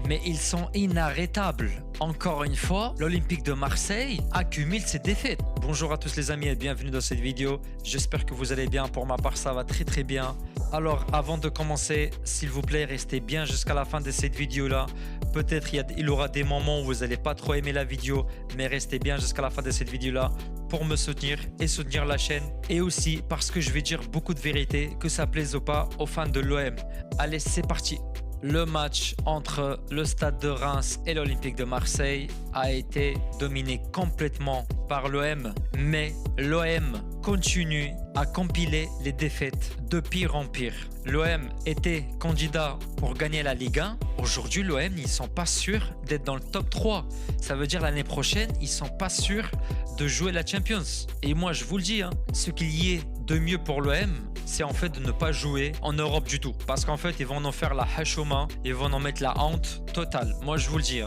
mais ils sont inarrêtables. Encore une fois, l'Olympique de Marseille accumule ses défaites. Bonjour à tous les amis et bienvenue dans cette vidéo. J'espère que vous allez bien. Pour ma part, ça va très bien. Alors, avant de commencer, s'il vous plaît, restez bien jusqu'à la fin de cette vidéo-là. Peut-être il y aura des moments où vous n'allez pas trop aimer la vidéo, mais restez bien jusqu'à la fin de cette vidéo-là pour me soutenir et soutenir la chaîne. Et aussi parce que je vais dire beaucoup de vérité, que ça plaise ou pas aux fans de l'OM. Allez, c'est parti. Le match entre le Stade de Reims et l'Olympique de Marseille a été dominé complètement par l'OM. Mais l'OM continue à compiler les défaites de pire en pire. L'OM était candidat pour gagner la Ligue 1. Aujourd'hui, l'OM, ils ne sont pas sûrs d'être dans le top 3. Ça veut dire l'année prochaine, ils ne sont pas sûrs de jouer la Champions. Et moi, je vous le dis, ce qu'il y ait de mieux pour l'OM, c'est en fait de ne pas jouer en Europe du tout. Parce qu'en fait, ils vont en faire la hachouma, ils vont en mettre la honte totale. Moi, je vous le dis.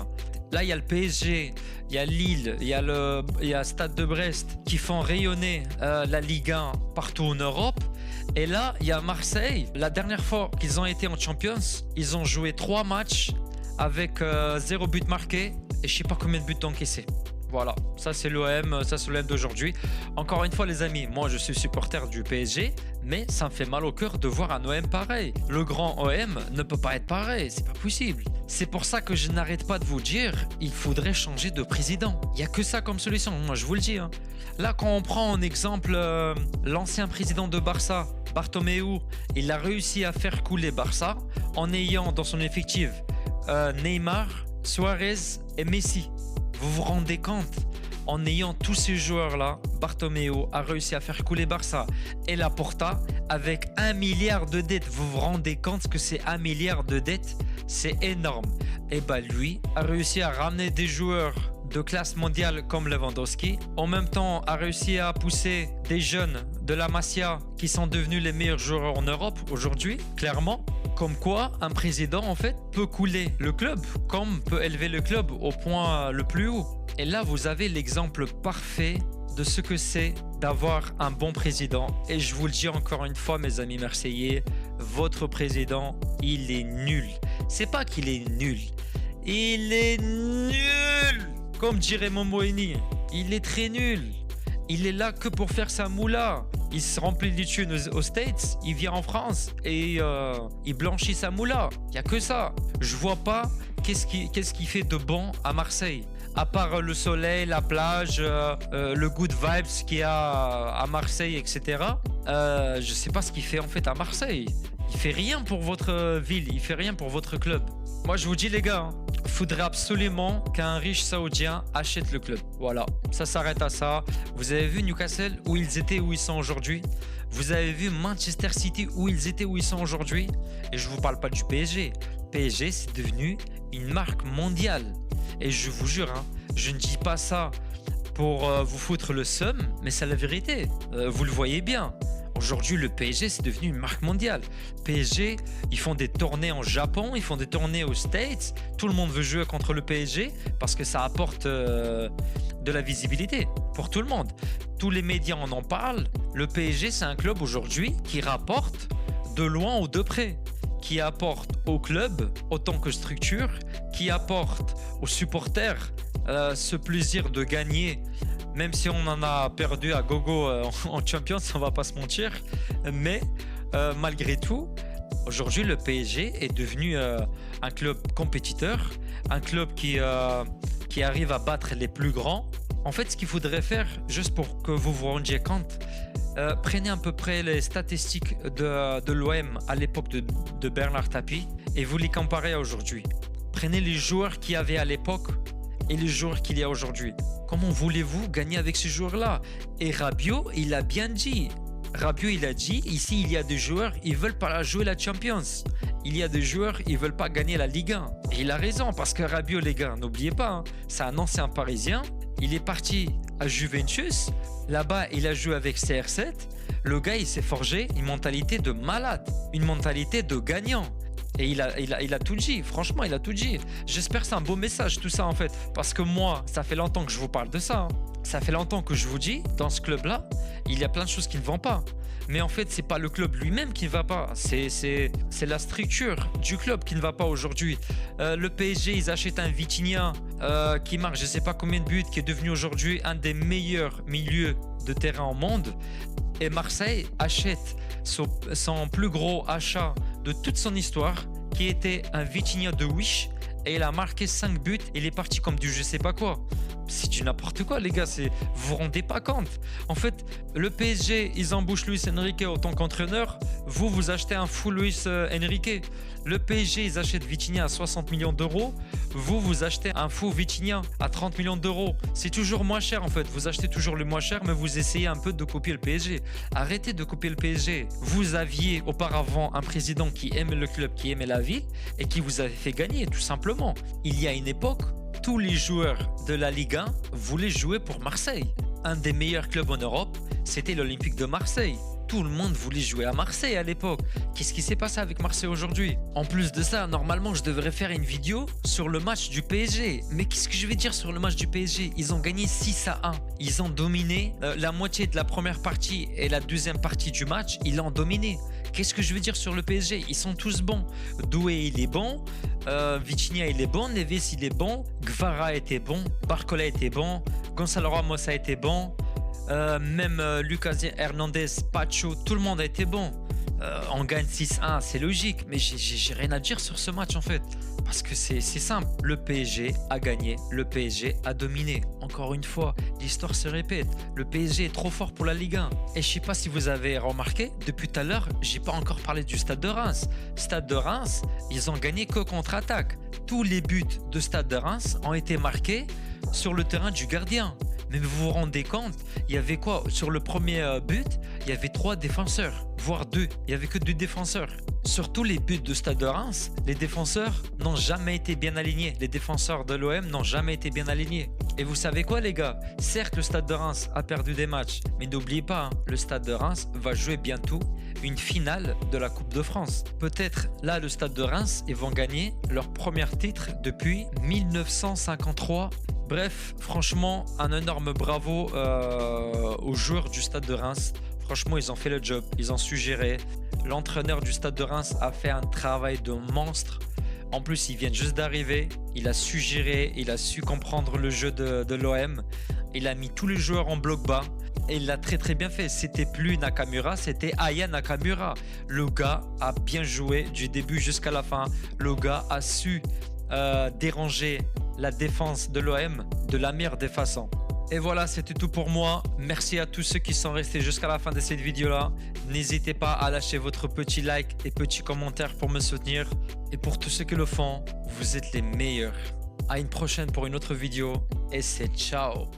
Là, il y a le PSG, il y a Lille, il y a Stade de Brest qui font rayonner la Ligue 1 partout en Europe. Et là, il y a Marseille. La dernière fois qu'ils ont été en Champions, ils ont joué 3 matchs avec 0 but marqué et je ne sais pas combien de buts encaissés. Voilà, ça c'est l'OM, ça c'est l'OM d'aujourd'hui. Encore une fois les amis, moi je suis supporter du PSG, mais ça me fait mal au cœur de voir un OM pareil. Le grand OM ne peut pas être pareil, c'est pas possible. C'est pour ça que je n'arrête pas de vous dire, il faudrait changer de président. Il n'y a que ça comme solution, moi je vous le dis. Là quand on prend en exemple l'ancien président de Barça, Bartomeu, il a réussi à faire couler Barça en ayant dans son effectif Neymar, Suarez et Messi. Vous vous rendez compte, en ayant tous ces joueurs-là, Bartomeu a réussi à faire couler Barça et Laporta avec 1 milliard de dettes. Vous vous rendez compte que c'est 1 milliard de dettes? C'est énorme. Et bah lui a réussi à ramener des joueurs de classe mondiale comme Lewandowski. En même temps, a réussi à pousser des jeunes de la Masia qui sont devenus les meilleurs joueurs en Europe aujourd'hui, clairement. Comme quoi, un président, en fait, peut couler le club, comme peut élever le club au point le plus haut. Et là, vous avez l'exemple parfait de ce que c'est d'avoir un bon président. Et je vous le dis encore une fois, mes amis marseillais, votre président, il est nul. C'est pas qu'il est nul, il est nul. Comme dirait Momoini, il est très nul. Il est là que pour faire sa moula. Il se remplit de thunes aux States, il vient en France et il blanchit sa moula. Il n'y a que ça. Je vois pas qu'est-ce qui fait de bon à Marseille. À part le soleil, la plage, le good vibes qu'il y a à Marseille, etc. Je sais pas ce qu'il fait en fait à Marseille. Il fait rien pour votre ville, il fait rien pour votre club. Moi je vous dis les gars, faudrait absolument qu'un riche saoudien achète le club. Voilà, ça s'arrête à ça. Vous avez vu Newcastle où ils étaient, où ils sont aujourd'hui. Vous avez vu Manchester City où ils étaient, où ils sont aujourd'hui. Et je vous parle pas du PSG. PSG c'est devenu une marque mondiale. Et je vous jure, je ne dis pas ça pour vous foutre le seum, mais c'est la vérité. Vous le voyez bien. Aujourd'hui, le PSG, c'est devenu une marque mondiale. PSG, ils font des tournées en Japon, ils font des tournées aux States. Tout le monde veut jouer contre le PSG parce que ça apporte de la visibilité pour tout le monde. Tous les médias en parlent. Le PSG, c'est un club aujourd'hui qui rapporte de loin ou de près, qui apporte au club autant que structure, qui apporte aux supporters ce plaisir de gagner. Même si on en a perdu à gogo en Champions, on va pas se mentir. Mais malgré tout, aujourd'hui, le PSG est devenu un club compétiteur, un club qui arrive à battre les plus grands. En fait, ce qu'il faudrait faire, juste pour que vous vous rendiez compte, prenez à peu près les statistiques de l'OM à l'époque de Bernard Tapie et vous les comparez à aujourd'hui. Prenez les joueurs qu'il y avait à l'époque et les joueurs qu'il y a aujourd'hui. Comment voulez-vous gagner avec ces joueurs-là? Et Rabiot, il a bien dit. Rabiot, il a dit, ici, il y a des joueurs, ils veulent pas jouer la Champions. Il y a des joueurs, ils veulent pas gagner la Ligue 1. Et il a raison, parce que Rabiot, les gars, n'oubliez pas, c'est un ancien Parisien. Il est parti à Juventus. Là-bas, il a joué avec CR7. Le gars, il s'est forgé une mentalité de malade, une mentalité de gagnant. Et il a tout dit, franchement, il a tout dit. J'espère que c'est un beau message tout ça en fait. Parce que moi, ça fait longtemps que je vous parle de ça. Ça fait longtemps que je vous dis, dans ce club-là, il y a plein de choses qui ne vont pas. Mais en fait, c'est pas le club lui-même qui ne va pas. C'est la structure du club qui ne va pas aujourd'hui. Le PSG, ils achètent un Vitinha qui marque je sais pas combien de buts, qui est devenu aujourd'hui un des meilleurs milieux de terrain au monde. Et Marseille achète son plus gros achat de toute son histoire, qui était un Vitinha de Wish. Et il a marqué 5 buts, il est parti comme du je sais pas quoi. C'est du n'importe quoi les gars, vous vous rendez pas compte. En fait, le PSG, ils embauchent Luis Enrique en tant qu'entraîneur. Vous achetez un fou Luis Enrique. Le PSG, ils achètent Vitinha à 60 millions d'euros. Vous achetez un fou Vitinha à 30 millions d'euros. C'est toujours moins cher en fait. Vous achetez toujours le moins cher, mais vous essayez un peu de copier le PSG. Arrêtez de copier le PSG. Vous aviez auparavant un président qui aimait le club, qui aimait la ville et qui vous avait fait gagner, tout simplement. Il y a une époque, tous les joueurs de la Ligue 1 voulaient jouer pour Marseille. Un des meilleurs clubs en Europe, c'était l'Olympique de Marseille. Tout le monde voulait jouer à Marseille à l'époque. Qu'est-ce qui s'est passé avec Marseille aujourd'hui? En plus de ça, normalement, je devrais faire une vidéo sur le match du PSG. Mais qu'est-ce que je vais dire sur le match du PSG? Ils ont gagné 6-1. Ils ont dominé la moitié de la première partie et la deuxième partie du match. Ils l'ont dominé. Qu'est-ce que je veux dire sur le PSG? Ils sont tous bons. Doué, il est bon. Vitinha, il est bon. Neves, il est bon. Gvara était bon. Barcola était bon. Gonzalo Ramos a été bon. Même Lucas Hernandez, Pacho, tout le monde a été bon. On gagne 6-1, c'est logique, mais j'ai rien à dire sur ce match en fait. Parce que c'est simple, le PSG a gagné, le PSG a dominé. Encore une fois, l'histoire se répète, le PSG est trop fort pour la Ligue 1. Et je sais pas si vous avez remarqué, depuis tout à l'heure, j'ai pas encore parlé du Stade de Reims. Stade de Reims, ils ont gagné que contre-attaque. Tous les buts de Stade de Reims ont été marqués sur le terrain du gardien. Mais vous vous rendez compte, il y avait quoi? Sur le premier but, il y avait 3 défenseurs, voire 2. Il n'y avait que 2 défenseurs. Sur tous les buts de Stade de Reims, les défenseurs n'ont jamais été bien alignés. Les défenseurs de l'OM n'ont jamais été bien alignés. Et vous savez quoi les gars? Certes, le Stade de Reims a perdu des matchs, mais n'oubliez pas, le Stade de Reims va jouer bientôt une finale de la Coupe de France. Peut-être là, le Stade de Reims, ils vont gagner leur premier titre depuis 1953. Bref, franchement, un énorme bravo aux joueurs du Stade de Reims. Franchement, ils ont fait le job, ils ont su gérer. L'entraîneur du Stade de Reims a fait un travail de monstre. En plus, ils viennent juste d'arriver. Il a su gérer, il a su comprendre le jeu de l'OM. Il a mis tous les joueurs en bloc bas. Et il l'a très très bien fait. C'était plus Nakamura, c'était Aya Nakamura. Le gars a bien joué du début jusqu'à la fin. Le gars a su déranger la défense de l'OM de la meilleure des façons. Et voilà, c'était tout pour moi. Merci à tous ceux qui sont restés jusqu'à la fin de cette vidéo-là. N'hésitez pas à lâcher votre petit like et petit commentaire pour me soutenir. Et pour tous ceux qui le font, vous êtes les meilleurs. À une prochaine pour une autre vidéo. Et c'est ciao!